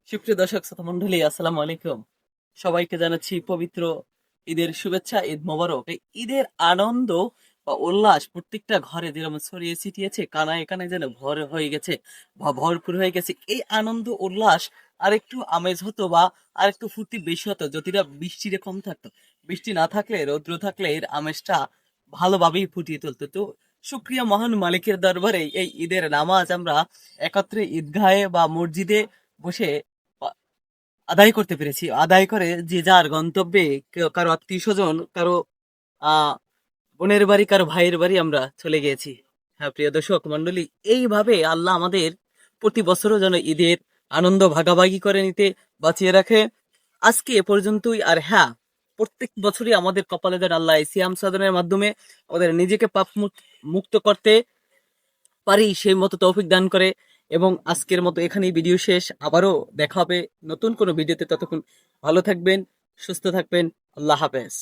সুপ্রিয় দর্শক শ্রোতা মন্ডলী, আসসালামু আলাইকুম। সবাইকে জানাচ্ছি পবিত্র ঈদের শুভেচ্ছা, ঈদ মোবারক। এই ঈদের আনন্দ বা উল্লাস প্রত্যেকটা ঘরে যেরকম ছড়িয়ে ছিটিয়েছে, কানায় কানায় যেন ভর হয়ে গেছে বা ভরপুর হয়ে গেছে। এই আনন্দ উল্লাস আর একটু আমেজ হতো বা আর একটু ফুর্তি বেশি হতো যদি না বৃষ্টিরে কম থাকতো। বৃষ্টি না থাকলে, রৌদ্র থাকলে এর আমেজটা ভালোভাবেই ফুটিয়ে তুলতো। তো শুক্রিয়া মহান মালিকের দরবারে এই ঈদের নামাজ আমরা একত্রে ঈদগাহে বা মসজিদে বসে আদায় করতে পেরেছি। আদায় করে যে যার গন্তব্যে কারো আত্মীয় স্বজন, কারো আহ বোনের বাড়ি, কারো ভাইয়ের বাড়ি আমরা চলে গিয়েছি। হ্যাঁ প্রিয় দর্শক মন্ডলী, এইভাবে আল্লাহ আমাদের প্রতি বছরও যেন ঈদের আনন্দ ভাগাভাগি করে নিতে বাঁচিয়ে রাখে। আজকে এ পর্যন্তই। আর হ্যাঁ, প্রত্যেক বছরই আমাদের কপালে যেন আল্লাহ এই সিয়াম সাধনের মাধ্যমে আমাদের নিজেকে পাপ মুক্ত করতে পারি সেই মতো তৌফিক দান করে। এবং আজকের মতো এখানেই ভিডিও শেষ। আবারও দেখা হবে নতুন কোনো ভিডিওতে। ততক্ষণ ভালো থাকবেন, সুস্থ থাকবেন। আল্লাহ হাফেজ।